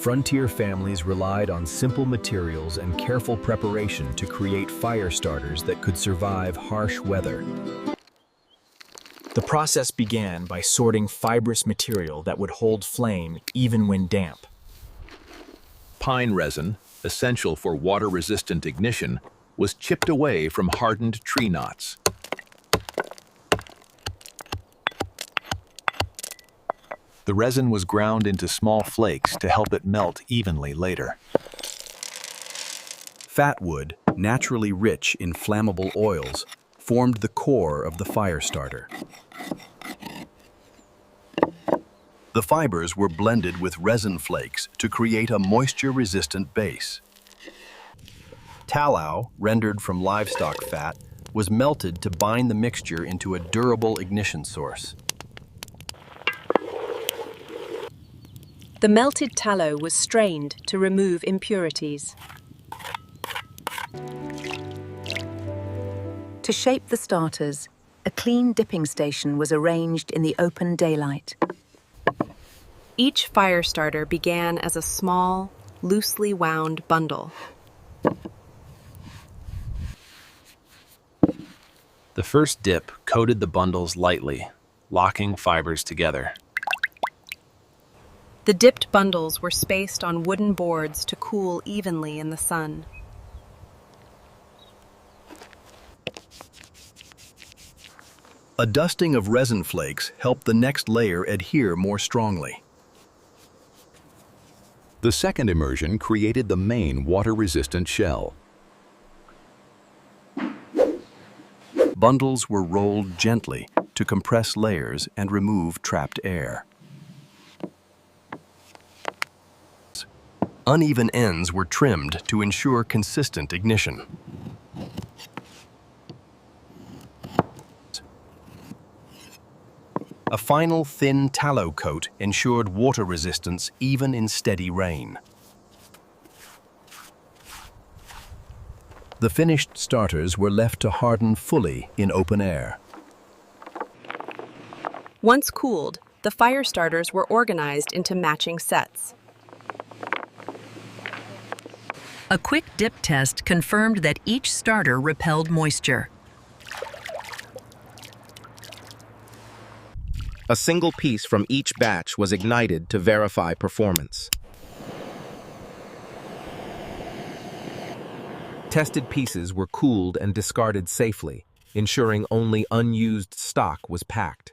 frontier families relied on simple materials and careful preparation to create fire starters that could survive harsh weather. The process began by sorting fibrous material that would hold flame even when damp. Pine resin, essential for water-resistant ignition, was chipped away from hardened tree knots. The resin was ground into small flakes to help it melt evenly later. Fat wood, naturally rich in flammable oils, formed the core of the fire starter. The fibers were blended with resin flakes to create a moisture-resistant base. Tallow, rendered from livestock fat, was melted to bind the mixture into a durable ignition source. The melted tallow was strained to remove impurities. To shape the starters, a clean dipping station was arranged in the open daylight. Each fire starter began as a small, loosely wound bundle. The first dip coated the bundles lightly, locking fibers together. The dipped bundles were spaced on wooden boards to cool evenly in the sun. A dusting of resin flakes helped the next layer adhere more strongly. The second immersion created the main water-resistant shell. Bundles were rolled gently to compress layers and remove trapped air. Uneven ends were trimmed to ensure consistent ignition. A final thin tallow coat ensured water resistance even in steady rain. The finished starters were left to harden fully in open air. Once cooled, the fire starters were organized into matching sets. A quick dip test confirmed that each starter repelled moisture. A single piece from each batch was ignited to verify performance. Tested pieces were cooled and discarded safely, ensuring only unused stock was packed.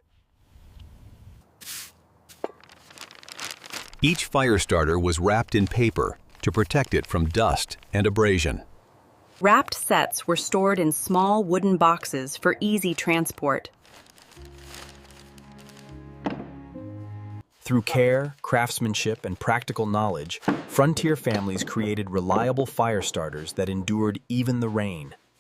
Each fire starter was wrapped in paper to protect it from dust and abrasion. Wrapped sets were stored in small wooden boxes for easy transport. Through care, craftsmanship, and practical knowledge, frontier families created reliable fire starters that endured even the rain.